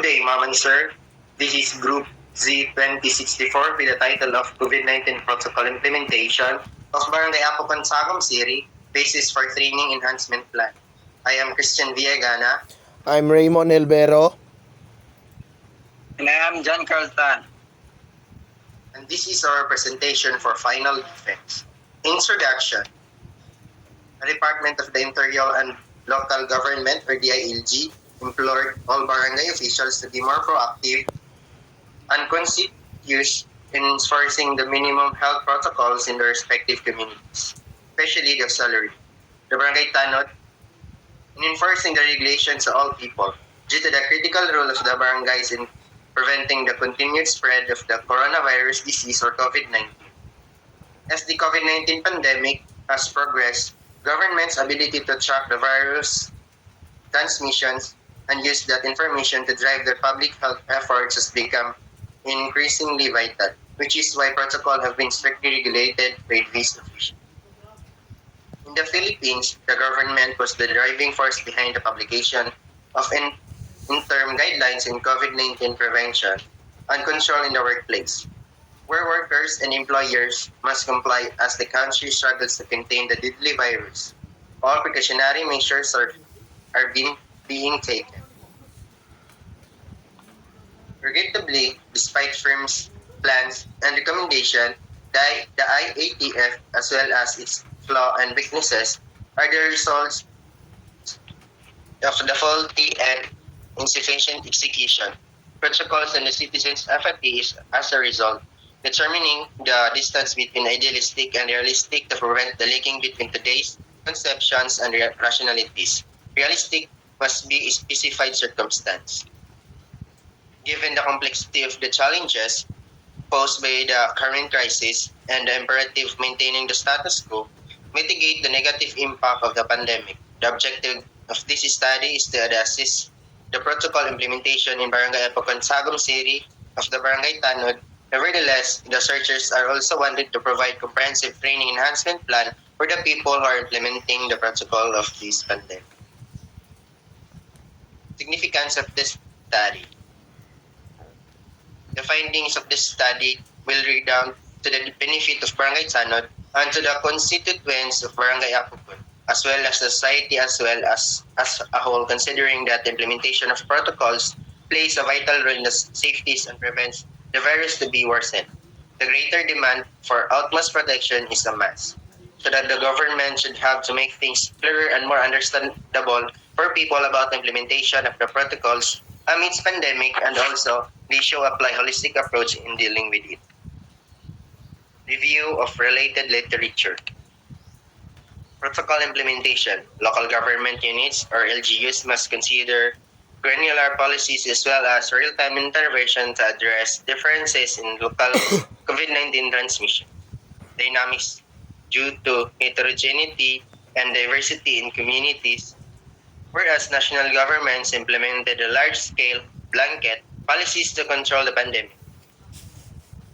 day, Ma'am and Sir. This is Group Z2064 with the title of COVID-19 Protocol Implementation of Barangay Apocan Sagom City, Basis for Training Enhancement Plan. I am Christian Villagana. I'm Raymond Elvero. And I am John Carlton. And this is our presentation for final defense. Introduction. The Department of the Interior and Local Government, or DILG, implored all barangay officials to be more proactive and conscientious in enforcing the minimum health protocols in their respective communities, especially the auxiliary. The barangay tanod in enforcing the regulations to all people due to the critical role of the barangays in preventing the continued spread of the coronavirus disease or COVID-19. As the COVID-19 pandemic has progressed, government's ability to track the virus transmissions and use that information to drive their public health efforts has become increasingly vital, which is why protocols have been strictly regulated by these officials. In the Philippines, the government was the driving force behind the publication of interim guidelines in COVID-19 prevention and control in the workplace, where workers and employers must comply as the country struggles to contain the deadly virus. All precautionary measures are being taken. Regrettably, despite firms' plans and recommendation, the IATF, as well as its flaws and weaknesses, are the results of the faulty and insufficient execution. Protocols and the citizens' apathy is, as a result, determining the distance between idealistic and realistic to prevent the linking between today's conceptions and rationalities. Realistic must be a specified circumstance. Given the complexity of the challenges posed by the current crisis and the imperative of maintaining the status quo, mitigate the negative impact of the pandemic. The objective of this study is to assist the protocol implementation in Barangay Apocan Sagom City of the Barangay Tanod. Nevertheless, the researchers are also wanted to provide comprehensive training enhancement plan for the people who are implementing the protocol of this pandemic. Significance of this study. The findings of this study will redound to the benefit of Barangay Tanod and to the constituents of Barangay Apocan, as well as society as a whole, considering that the implementation of protocols plays a vital role in the safeties and prevents the virus to be worsened. The greater demand for utmost protection is a must, so that the government should have to make things clearer and more understandable for people about the implementation of the protocols amidst pandemic, and also they should apply holistic approach in dealing with it. Review of related literature. Protocol implementation. Local government units or LGUs must consider granular policies as well as real-time intervention to address differences in local COVID-19 transmission dynamics due to heterogeneity and diversity in communities, whereas national governments implemented a large-scale blanket policies to control the pandemic.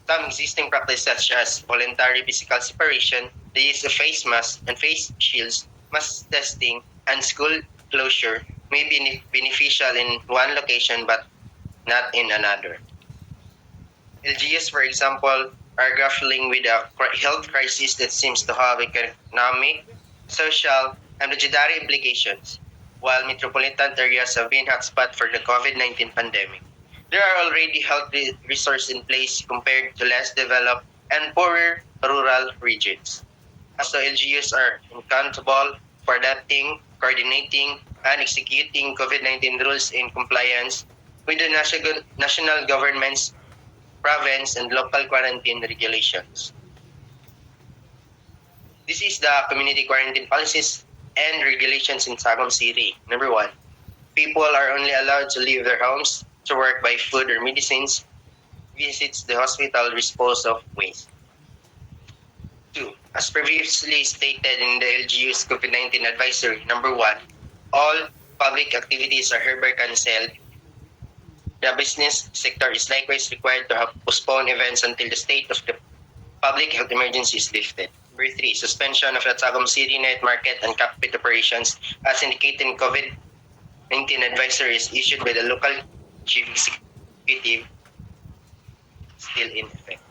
Some existing practices such as voluntary physical separation, the use of face masks and face shields, mask testing, and school closure may be beneficial in one location but not in another. LGUs, for example, are grappling with a health crisis that seems to have economic, social, and budgetary implications, while metropolitan areas have been hotspot for the COVID-19 pandemic. There are already health resources in place compared to less developed and poorer rural regions. So LGUs are accountable for adapting, coordinating, and executing COVID-19 rules in compliance with the national government's province and local quarantine regulations. This is the community quarantine policies and regulations in Sagom City. Number 1, people are only allowed to leave their homes to work, buy food or medicines, visits the hospital, dispose of waste. 2, as previously stated in the LGU's COVID-19 advisory, number 1, all public activities are hereby cancelled. The business sector is likewise required to have postponed events until the state of the public health emergency is lifted. Number 3, suspension of the Sagom City night market and cockpit operations as indicated in COVID-19 advisory is issued by the local Chief Executive still in effect.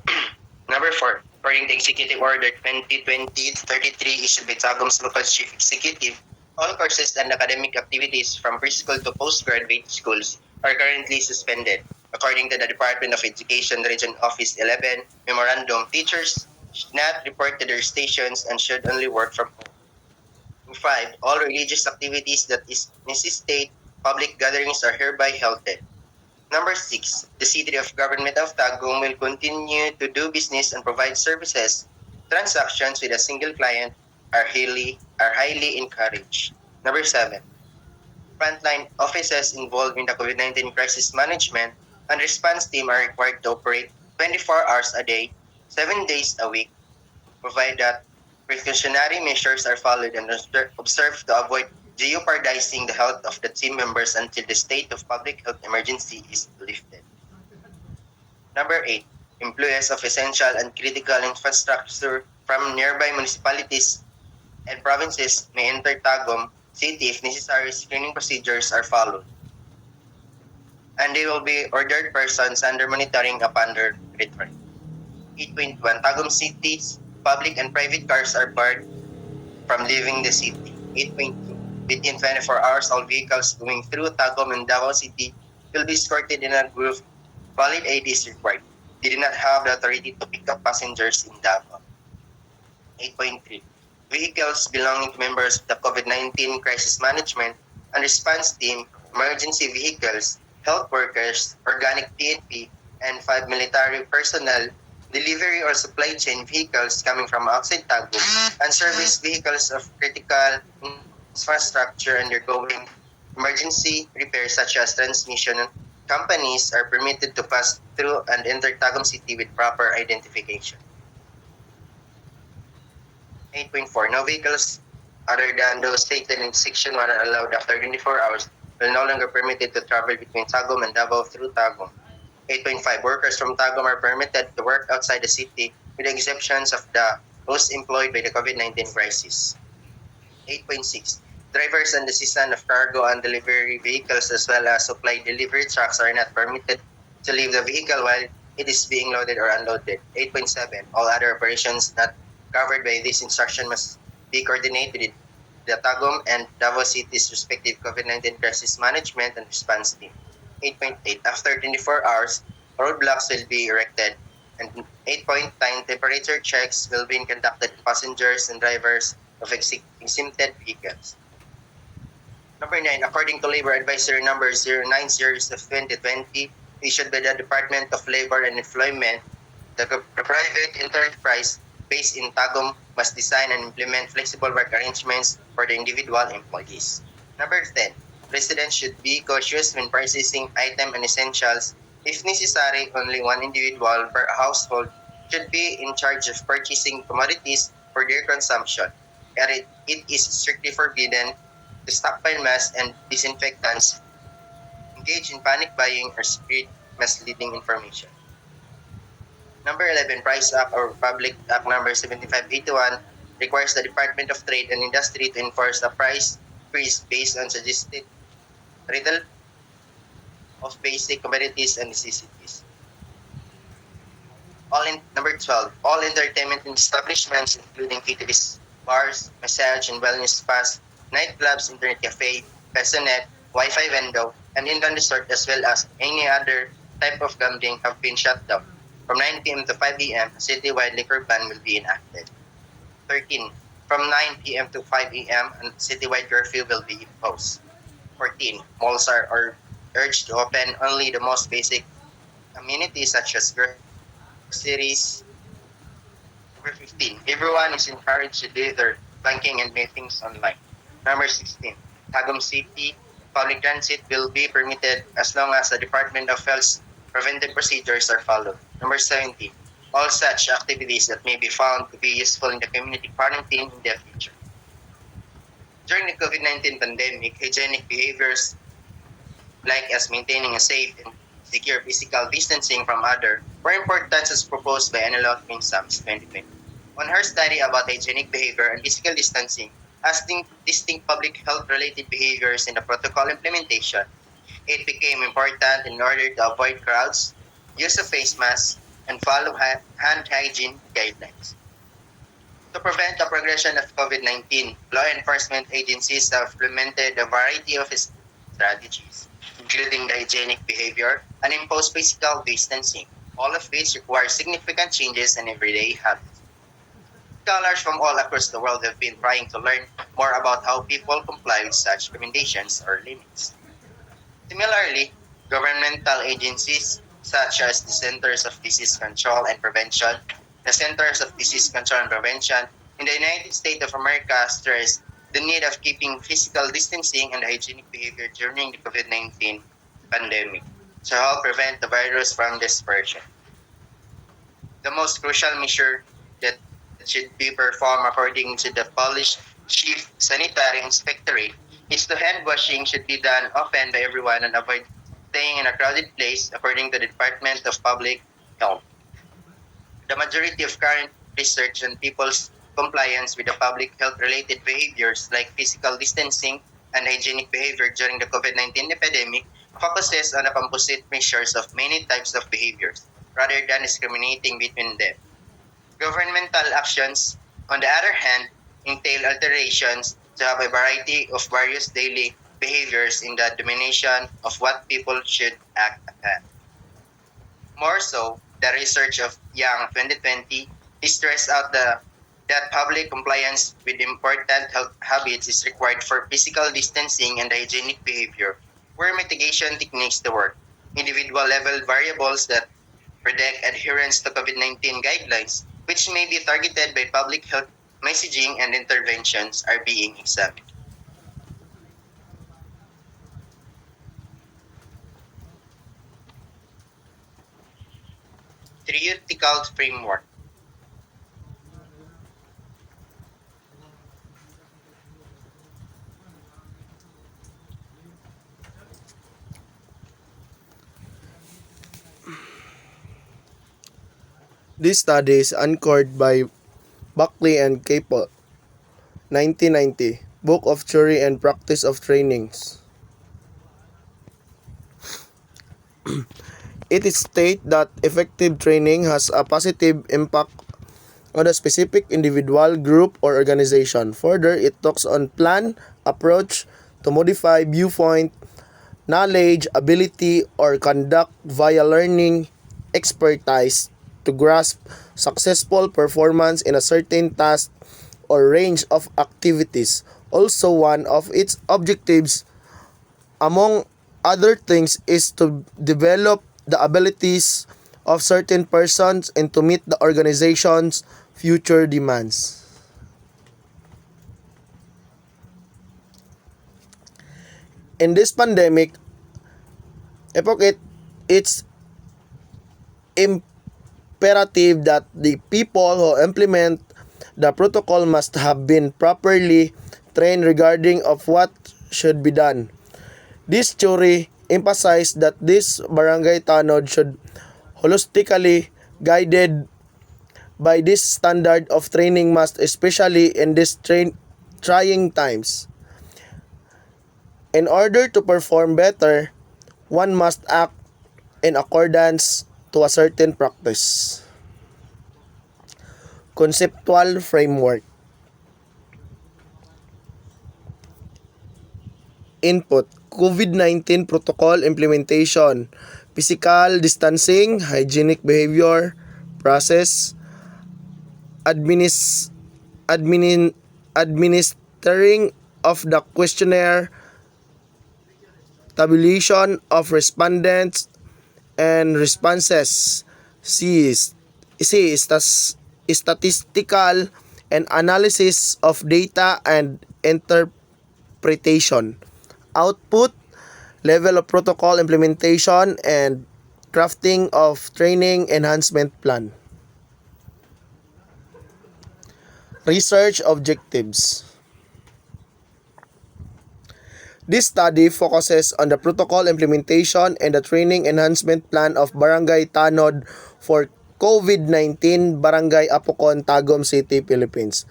Number 4, according to Executive Order 2020-33 issued by Tagum's local chief executive, all courses and academic activities from preschool to postgraduate schools are currently suspended. According to the Department of Education Region Office 11 Memorandum, teachers should not report to their stations and should only work from home. 5. All religious activities that necessitate public gatherings are hereby halted. Number 6. The City of Government of Tagum will continue to do business and provide services. Transactions with a single client are highly encouraged. Number 7. Frontline offices involved in the COVID-19 crisis management and response team are required to operate 24 hours a day, 7 days a week, provide that precautionary measures are followed and observed to avoid jeopardizing the health of the team members until the state of public health emergency is lifted. Number 8. Employees of essential and critical infrastructure from nearby municipalities and provinces may enter Tagum City if necessary screening procedures are followed. And they will be ordered persons under monitoring upon their return. 8.1. Tagum City's public and private cars are barred from leaving the city. 8.2. Within 24 hours, all vehicles going through Tagum and Davao City will be escorted in a group. Valid ID is required. They do not have the authority to pick up passengers in Davao. 8.3. Vehicles belonging to members of the COVID-19 crisis management and response team, emergency vehicles, health workers, organic PNP, and 5 military personnel, delivery or supply chain vehicles coming from outside Tagum, and service vehicles of critical infrastructure undergoing emergency repairs such as transmission companies are permitted to pass through and enter Tagum City with proper identification. 8.4. No vehicles other than those stated in Section 1 are allowed after 24 hours will no longer permitted to travel between Tagum and Davao through Tagum. 8.5. Workers from Tagum are permitted to work outside the city with the exceptions of those employed by the COVID-19 crisis. 8.6. Drivers and assistants of cargo and delivery vehicles as well as supply delivery trucks are not permitted to leave the vehicle while it is being loaded or unloaded. 8.7. All other operations not covered by this instruction must be coordinated with the Tagum and Davao City's respective COVID-19 crisis management and response team. 8.8. After 24 hours, roadblocks will be erected. And 8.9. Temperature checks will be conducted to passengers and drivers of exempted vehicles. Number 9. According to Labor Advisory Number 090 of 2020, issued by the Department of Labor and Employment, the private enterprise based in Tagum must design and implement flexible work arrangements for the individual employees. Number 10. Residents should be cautious when purchasing items and essentials. If necessary, only one individual per household should be in charge of purchasing commodities for their consumption. It is strictly forbidden to stockpile masks and disinfectants, engage in panic buying, or spread misleading information. Number 11, Price Act or Public Act Number 7581 requires the Department of Trade and Industry to enforce a price freeze based on suggested retail of basic commodities and necessities. Number 12, all entertainment establishments including KTVs, bars, massage and wellness spas, nightclubs, internet cafe, Pesonet, Wi-Fi window, and inland resort as well as any other type of gambling have been shut down. From 9 p.m. to 5 p.m., a citywide liquor ban will be enacted. 13. From 9 p.m. to 5 a.m., a citywide curfew will be imposed. 14. Malls are urged to open only the most basic amenities such as groceries. Number 15. Everyone is encouraged to do their banking and meetings online. Number 16. Tagum City public transit will be permitted as long as the Department of Health's preventive procedures are followed. Number 17. All such activities that may be found to be useful in the community quarantine in the future. During the COVID-19 pandemic, hygienic behaviors like as maintaining a safe and secure physical distancing from others were important as proposed by Analog Sams 2020. On her study about hygienic behavior and physical distancing as distinct public health related behaviors in the protocol implementation, It became important in order to avoid crowds, use of face masks, and follow hand hygiene guidelines. To prevent the progression of COVID-19, law enforcement agencies have implemented a variety of strategies, including the hygienic behavior and imposed physical distancing, all of which require significant changes in everyday habits. Scholars from all across the world have been trying to learn more about how people comply with such recommendations or limits. Similarly, governmental agencies such as the Centers of Disease Control and Prevention, the Centers of Disease Control and Prevention in the United States of America stress the need of keeping physical distancing and hygienic behavior during the COVID-19 pandemic to help prevent the virus from dispersion. The most crucial measure that should be performed according to the Polish Chief Sanitary Inspectorate is to hand washing should be done often by everyone and avoid staying in a crowded place according to the Department of Public Health. The majority of current research on people's compliance with the public health related behaviors like physical distancing and hygienic behavior during the COVID-19 epidemic focuses on the composite measures of many types of behaviors rather than discriminating between them. Governmental actions, on the other hand, entail alterations to have a variety of various daily behaviors in the domination of what people should act upon. More so, the research of Young 2020 stressed out that public compliance with important health habits is required for physical distancing and hygienic behavior, where mitigation techniques to work. Individual level variables that predict adherence to COVID-19 guidelines, which may be targeted by public health messaging and interventions, are being examined. Theoretical framework. This study is anchored by Buckley and Capel, 1990, Book of Theory and Practice of Trainings. It states that effective training has a positive impact on a specific individual, group, or organization. Further, it talks on plan, approach to modify viewpoint, knowledge, ability, or conduct via learning, expertise to grasp successful performance in a certain task or range of activities. Also, one of its objectives, among other things, is to develop the abilities of certain persons and to meet the organization's future demands. In this pandemic epoch, it's imperative that the people who implement the protocol must have been properly trained regarding of what should be done. This theory emphasized that this barangay tanod should holistically guided by this standard of training must, especially in these trying times. In order to perform better, one must act in accordance to a certain practice. Conceptual framework. Input: COVID-19 protocol implementation, physical distancing, hygienic behavior, process, administering of the questionnaire, tabulation of respondents and responses. Statistical and analysis of data and interpretation. Output: level of protocol implementation and crafting of training enhancement plan. Research objectives. This study focuses on the protocol implementation and the training enhancement plan of Barangay Tanod for COVID-19 Barangay Apocon, Tagum City, Philippines.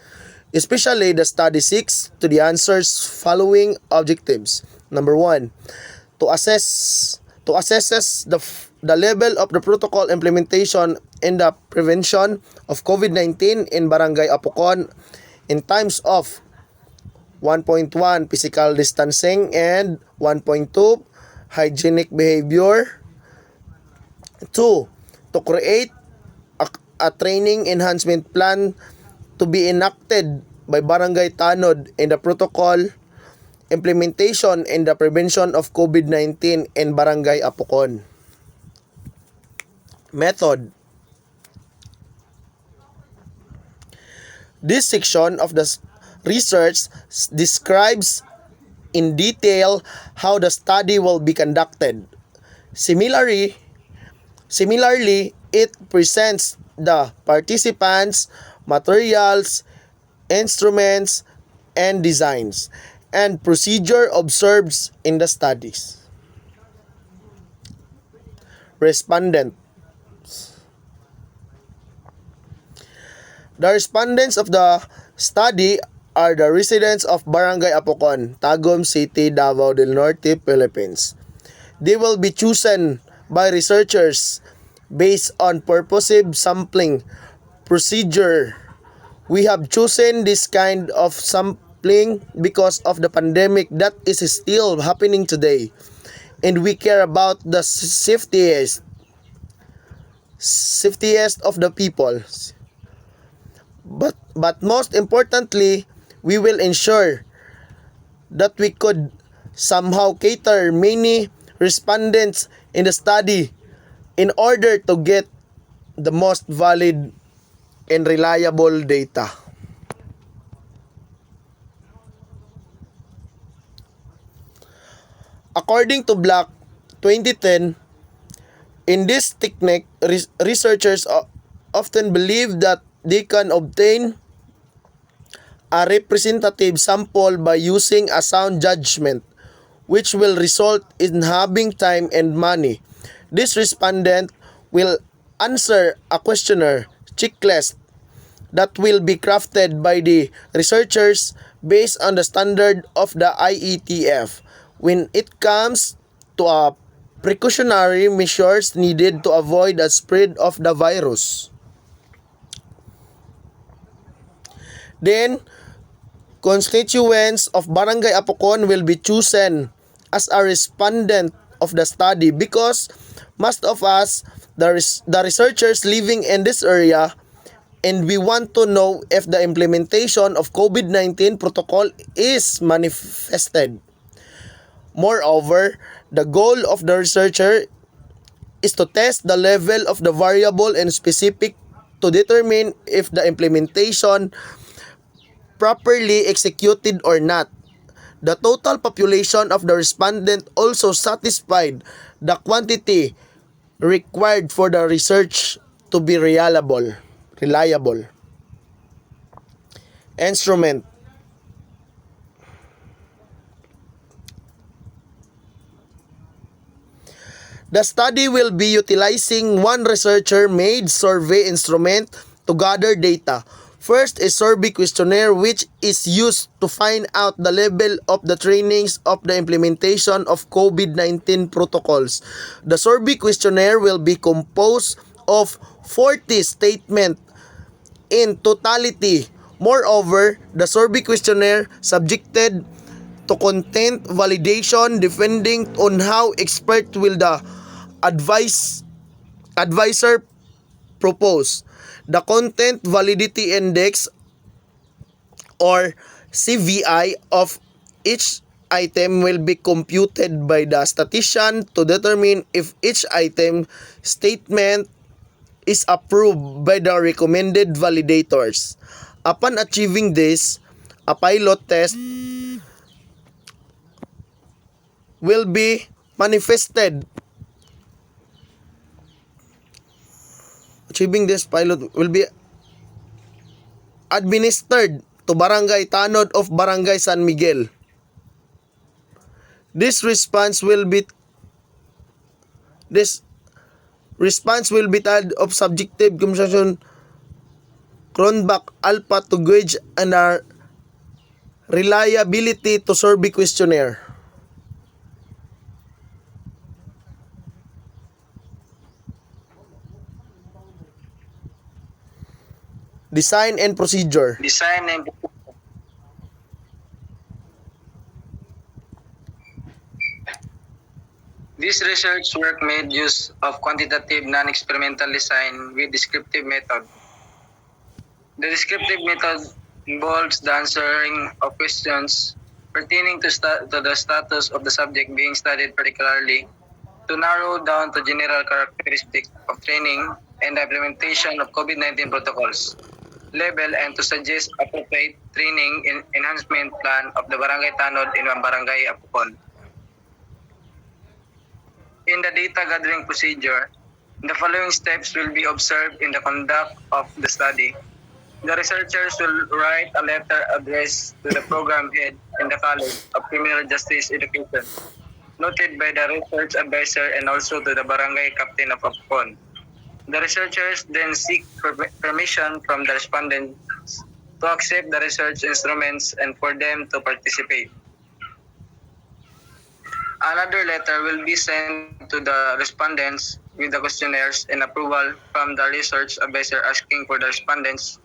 Especially, the study seeks to the answers following objectives. Number 1, to assesses the level of the protocol implementation in the prevention of COVID-19 in Barangay Apocon in times of 1.1 physical distancing and 1.2 hygienic behavior. 2. To create a training enhancement plan to be enacted by Barangay Tanod in the protocol implementation and the prevention of COVID-19 in Barangay Apocon. Method. This section of the research describes in detail how the study will be conducted. Similarly, it presents the participants, materials, instruments, and designs, and procedure observed in the studies. Respondent. The respondents of the study are the residents of Barangay Apocon, Tagum City, Davao del Norte, Philippines. They will be chosen by researchers based on purposive sampling procedure. We have chosen this kind of sampling because of the pandemic that is still happening today, and we care about the safetiest of the people. But most importantly, we will ensure that we could somehow cater many respondents in the study in order to get the most valid and reliable data. According to Black 2010, in this technique, researchers often believe that they can obtain a representative sample by using a sound judgment, which will result in having time and money. This respondent will answer a questionnaire checklist that will be crafted by the researchers based on the standard of the IETF when it comes to a precautionary measures needed to avoid the spread of the virus. Then, constituents of Barangay Apocon will be chosen as a respondent of the study because most of us, the researchers living in this area, and we want to know if the implementation of COVID-19 protocol is manifested. Moreover, the goal of the researcher is to test the level of the variable and specific to determine if the implementation properly executed or not. The total population of the respondent also satisfied the quantity required for the research to be reliable. Instrument. The study will be utilizing one researcher-made survey instrument to gather data. First is survey questionnaire, which is used to find out the level of the trainings of the implementation of COVID-19 protocols. The survey questionnaire will be composed of 40 statements in totality. Moreover, the survey questionnaire subjected to content validation depending on how expert will the advisor propose. The Content Validity Index or CVI of each item will be computed by the statistician to determine if each item statement is approved by the recommended validators. Upon achieving this, a pilot test will be manifested. Achieving this pilot will be administered to Barangay Tanod of Barangay San Miguel. This response will be tied of subjective communication Cronbach Alpha to gauge and reliability to survey questionnaire. Design and procedure. Design and this research work made use of quantitative non-experimental design with descriptive method. The descriptive method involves the answering of questions pertaining to the status of the subject being studied, particularly to narrow down to general characteristics of training and the implementation of COVID-19 protocols, level, and to suggest appropriate training enhancement plan of the Barangay Tanod in Barangay Apukon. In the data gathering procedure, the following steps will be observed in the conduct of the study. The researchers will write a letter addressed to the program head in the College of Criminal Justice Education, noted by the research advisor and also to the barangay captain of Apcon. The researchers then seek permission from the respondents to accept the research instruments and for them to participate. Another letter will be sent to the respondents with the questionnaires and approval from the research advisor asking for the respondents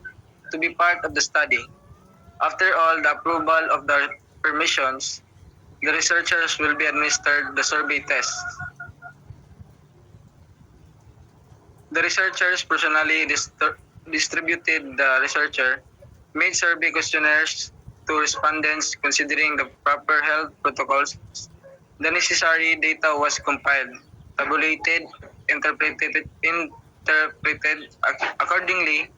to be part of the study. After all the approval of the permissions, the researchers will be administered the survey tests. The researchers personally distributed the researcher made survey questionnaires to respondents considering the proper health protocols. The necessary data was compiled, tabulated, interpreted accordingly,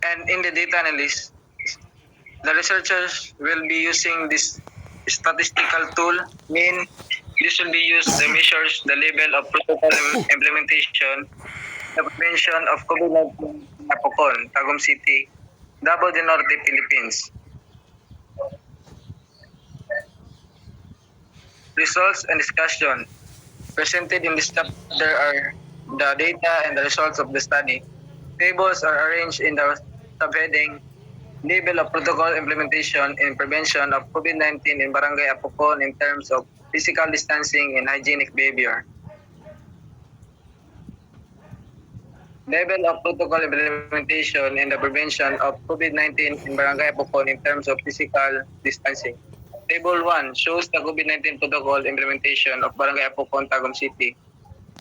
and in the data analysis, the researchers will be using this statistical tool. This will be used to measure the level of protocol implementation, the prevention of COVID-19 in Apocon, Tagum City, Davao del Norte, Philippines. Results and discussion presented in this chapter are the data and the results of the study. Tables are arranged in the subheading level of protocol implementation in prevention of COVID-19 in Barangay Apocon in terms of physical distancing and hygienic behavior. Level of protocol implementation in the prevention of COVID-19 in Barangay Apocon in terms of physical distancing. Table 1 shows the COVID-19 protocol implementation of Barangay Apocon, Tagum City.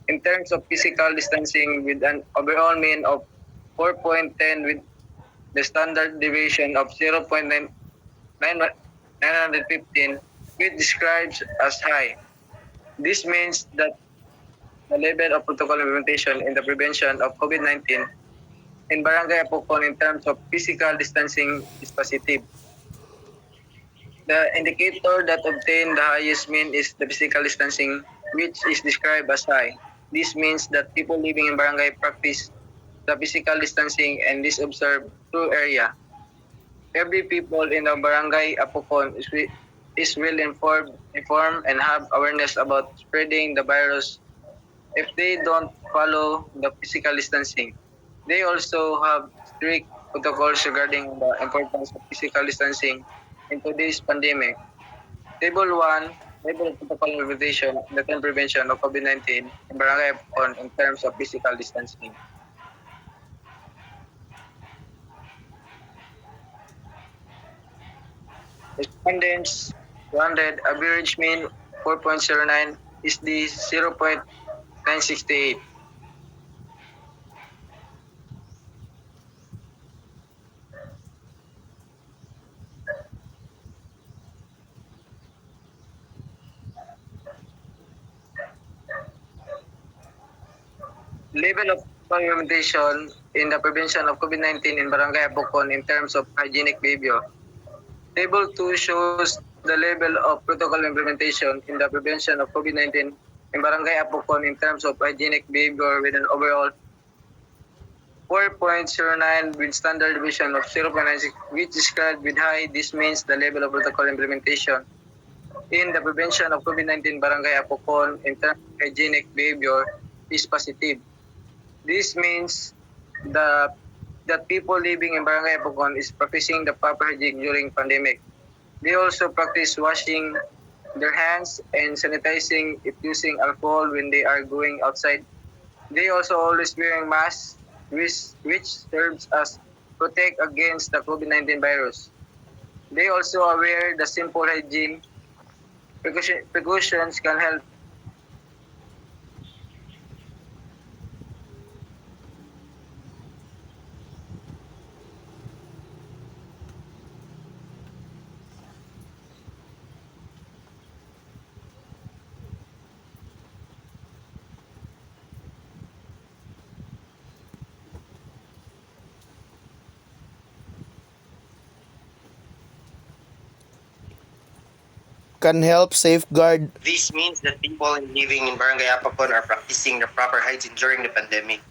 In terms of physical distancing with an overall mean of 4.10 with the standard deviation of 0.915, which describes as high. This means that the level of protocol implementation in the prevention of COVID-19 in Barangay Apocon in terms of physical distancing is positive. The indicator that obtained the highest mean is the physical distancing, which is described as high. This means that people living in barangay practice the physical distancing and this observed through area. Every people in the barangay Apocon is well informed and have awareness about spreading the virus if they don't follow the physical distancing. They also have strict protocols regarding the importance of physical distancing in today's pandemic. Table 1, Level of Protocol Implementation in the term prevention of COVID-19 in Barangay Apocon in terms of physical distancing. Respondents 200, average mean 4.09 is the 0.968. Level of implementation in the prevention of COVID-19 in Barangay Apocon in terms of hygienic behavior. Table 2 shows the level of protocol implementation in the prevention of COVID-19 in Barangay Apocon in terms of hygienic behavior with an overall 4.09 with standard deviation of 0.96, which described with high. This means the level of protocol implementation in the prevention of COVID-19 Barangay Apocon in terms of hygienic behavior is positive. This means that people living in Barangay Apocon is practicing the proper hygiene during pandemic. They also practice washing their hands and sanitizing if using alcohol when they are going outside. They also always wearing masks, which serves as protect against the COVID-19 virus. They also aware the simple hygiene precautions can help. Can help safeguard. This means that people living in Barangay Apapon are practicing the proper hygiene during the pandemic.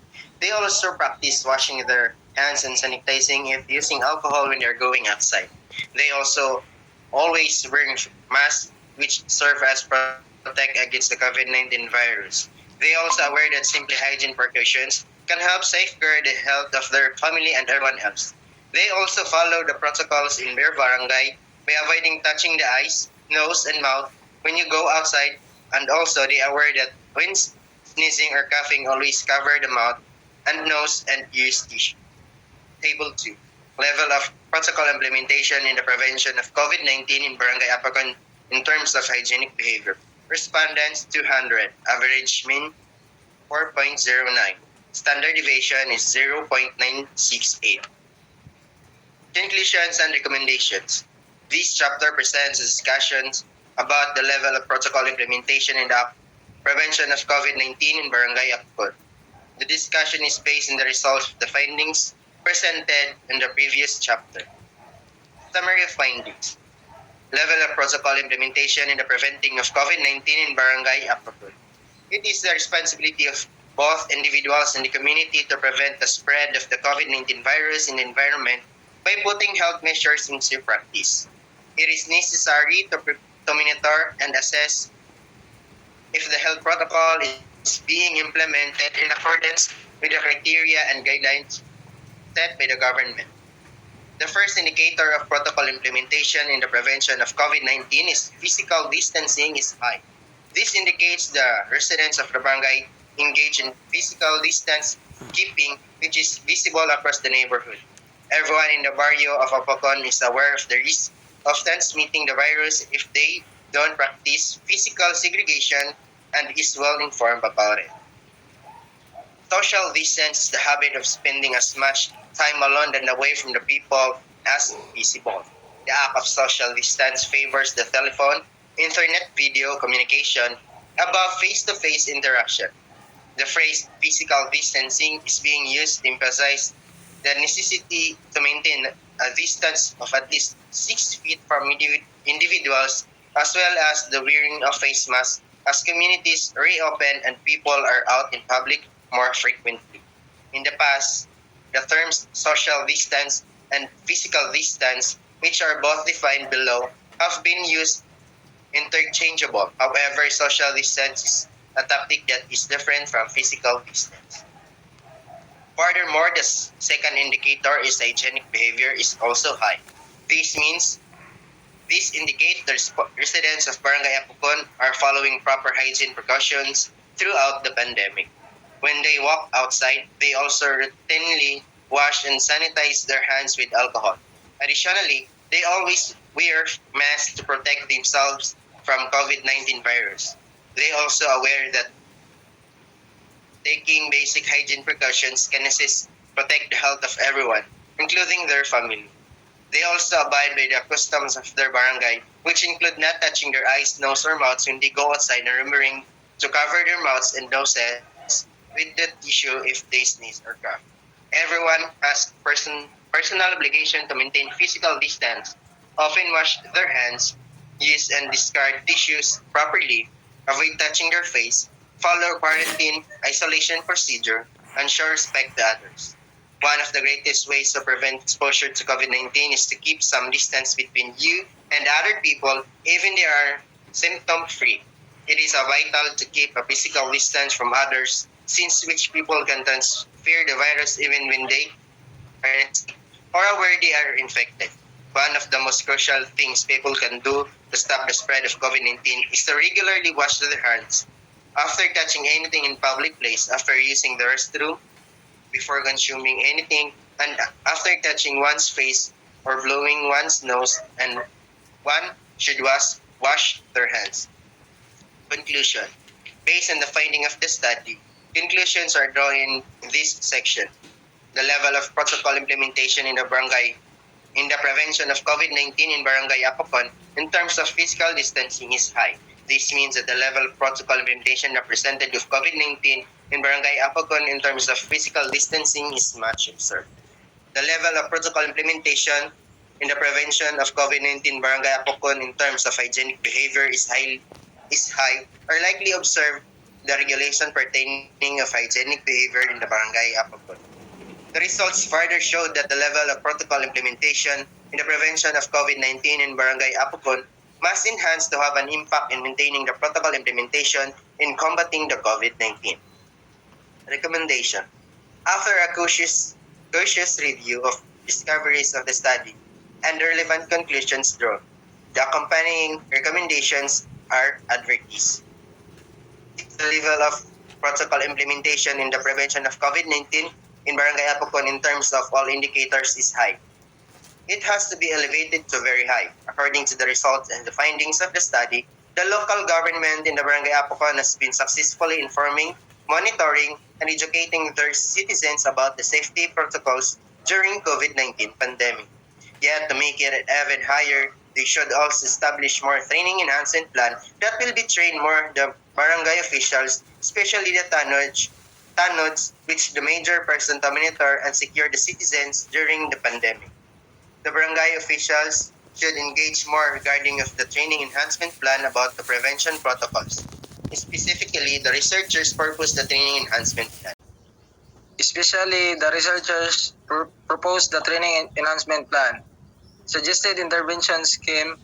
They also practice washing their hands and sanitizing if using alcohol when they are going outside. They also always wear masks which serve as protect against the COVID-19 virus. They also aware that simply hygiene precautions can help safeguard the health of their family and everyone else. They also follow the protocols in their barangay by avoiding touching the eyes, nose, and mouth when you go outside, and also they are aware that when sneezing or coughing, always cover the mouth and nose and use tissue. Table 2. Level of protocol implementation in the prevention of COVID-19 in Barangay Apacan in terms of hygienic behavior. Respondents 200. Average mean 4.09. Standard deviation is 0.968. Conclusions and recommendations. This chapter presents discussions about the level of protocol implementation in the prevention of COVID-19 in Barangay Apcon. The discussion is based on the results of the findings presented in the previous chapter. Summary of findings. Level of protocol implementation in the preventing of COVID-19 in Barangay Apcon. It is the responsibility of both individuals and the community to prevent the spread of the COVID-19 virus in the environment by putting health measures into practice. It is necessary to monitor and assess if the health protocol is being implemented in accordance with the criteria and guidelines set by the government. The first indicator of protocol implementation in the prevention of COVID-19 is physical distancing is high. This indicates the residents of the barangay engage in physical distance keeping which is visible across the neighborhood. Everyone in the barrio of Apocon is aware of the risk of transmitting the virus if they don't practice physical segregation and is well informed about it. Social distance is the habit of spending as much time alone and away from the people as possible. The act of social distance favors the telephone, internet video communication above face-to-face interaction. The phrase physical distancing is being used to emphasize the necessity to maintain a distance of at least 6 feet from individuals as well as the wearing of face masks as communities reopen and people are out in public more frequently. In the past, the terms social distance and physical distance, which are both defined below, have been used interchangeable. However, social distance is a tactic that is different from physical distance. Furthermore, the second indicator is hygienic behavior is also high. This means this indicates the residents of Barangay Apukon are following proper hygiene precautions throughout the pandemic. When they walk outside, they also routinely wash and sanitize their hands with alcohol. Additionally, they always wear masks to protect themselves from COVID-19 virus. They also aware that taking basic hygiene precautions can assist protect the health of everyone, including their family. They also abide by the customs of their barangay, which include not touching their eyes, nose, or mouths when they go outside and remembering to cover their mouths and noses with the tissue if they sneeze or cough. Everyone has personal obligation to maintain physical distance, often wash their hands, use and discard tissues properly, avoid touching their face, follow quarantine isolation procedure, and show respect to others. One of the greatest ways to prevent exposure to COVID-19 is to keep some distance between you and other people, even they are symptom-free. It is vital to keep a physical distance from others, since which people can transfer the virus even when they are not sick or where they are infected. One of the most crucial things people can do to stop the spread of COVID-19 is to regularly wash their hands. After touching anything in public place, after using the restroom, before consuming anything, and after touching one's face or blowing one's nose, and one should wash their hands. Conclusion. Based on the finding of the study, conclusions are drawn in this section. The level of protocol implementation in the barangay in the prevention of COVID-19 in Barangay Apocon in terms of physical distancing is high. This means that the level of protocol implementation represented of COVID-19 in Barangay Apocon in terms of physical distancing is much observed. The level of protocol implementation in the prevention of COVID-19 Barangay Apocon in terms of hygienic behavior is high or likely observed the regulation pertaining of hygienic behavior in the Barangay Apocon. The results further showed that the level of protocol implementation in the prevention of COVID-19 in Barangay Apocon must enhance to have an impact in maintaining the protocol implementation in combating the COVID-19. Recommendation. After a cautious review of discoveries of the study and the relevant conclusions drawn, the accompanying recommendations are advertised. The level of protocol implementation in the prevention of COVID-19 in Barangay Apocon in terms of all indicators is high. It has to be elevated to very high. According to the results and the findings of the study, the local government in the Barangay Apocon has been successfully informing, monitoring, and educating their citizens about the safety protocols during COVID-19 pandemic. Yet, to make it even higher, they should also establish more training enhancement plan that will be trained more the barangay officials, especially the tanods, which the major person to monitor and secure the citizens during the pandemic. The barangay officials should engage more regarding of the training enhancement plan about the prevention protocols. Specifically, the researchers purpose the training enhancement plan. Especially the researchers proposed the training enhancement plan. Suggested intervention scheme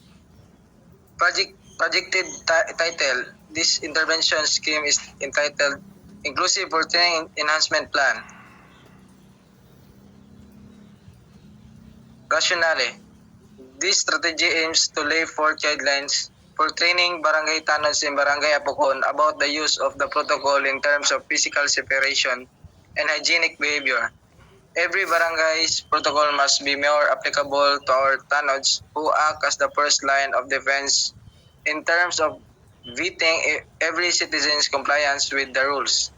projected title. This intervention scheme is entitled Inclusive for Training Enhancement Plan. Rationale. This strategy aims to lay forth guidelines for training barangay tanods in Barangay Apocon about the use of the protocol in terms of physical separation and hygienic behavior. Every barangay's protocol must be more applicable to our tanods who act as the first line of defense in terms of vetting every citizen's compliance with the rules.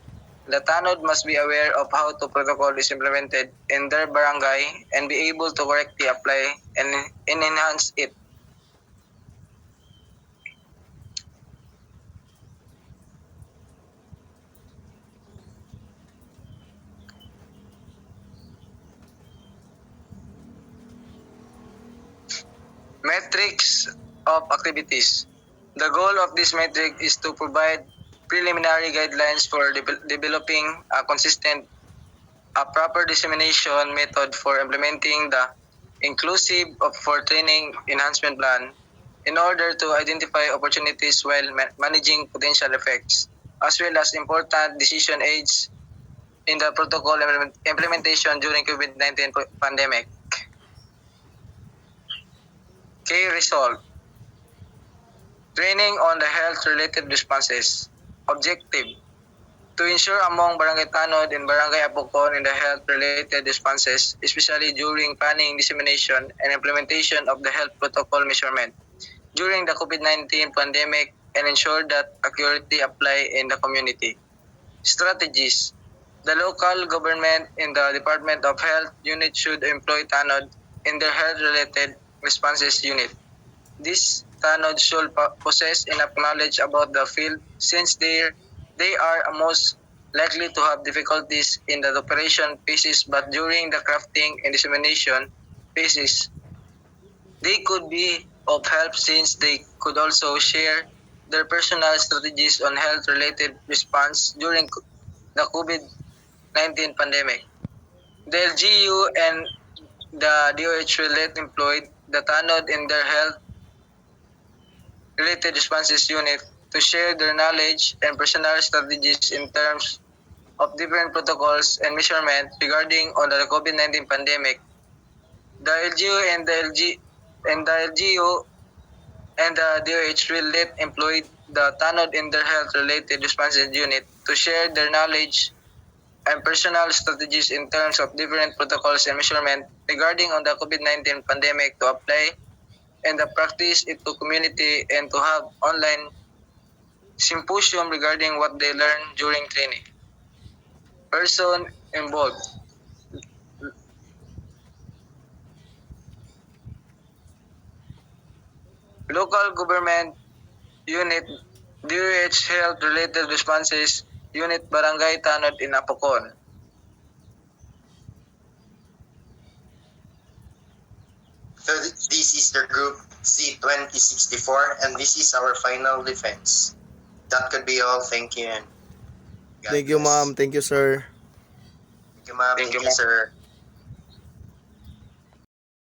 The tanod must be aware of how the protocol is implemented in their barangay and be able to correctly apply and enhance it. Metrics of activities. The goal of this metric is to provide preliminary guidelines for developing a consistent, a proper dissemination method for implementing the inclusive for training enhancement plan in order to identify opportunities while managing potential effects, as well as important decision aids in the protocol implementation during COVID-19 pandemic. Key result. Training on the health-related responses. Objective. To ensure among barangay tanod and barangay apocon in the health-related responses, especially during planning, dissemination, and implementation of the health protocol measurement during the COVID-19 pandemic and ensure that accurately apply in the community. Strategies. The local government in the Department of Health unit should employ tanod in their health-related responses unit. This tanod should possess enough knowledge about the field since they are most likely to have difficulties in the operation phases, but during the crafting and dissemination phases, they could be of help since they could also share their personal strategies on health-related response during the COVID-19 pandemic. The LGU and the DOH will let employed the tanod in their health related responses unit to share their knowledge and personal strategies in terms of different protocols and measurement regarding on the COVID-19 pandemic. The LGU and the LGU and the DOH will let employed the tanod in their health related responses unit to share their knowledge and personal strategies in terms of different protocols and measurement regarding on the COVID-19 pandemic to apply and the practice it to community and to have online symposium regarding what they learned during training. Person involved. Local government unit, DOH Health Related Responses Unit Barangay Tanod in Apocon. So this is the group Z2064, and this is our final defense. That could be all. Thank you, and God Thank you, bless. ma'am. Thank you, sir. Thank you, ma'am. Thank Thank you, you, ma'am. sir.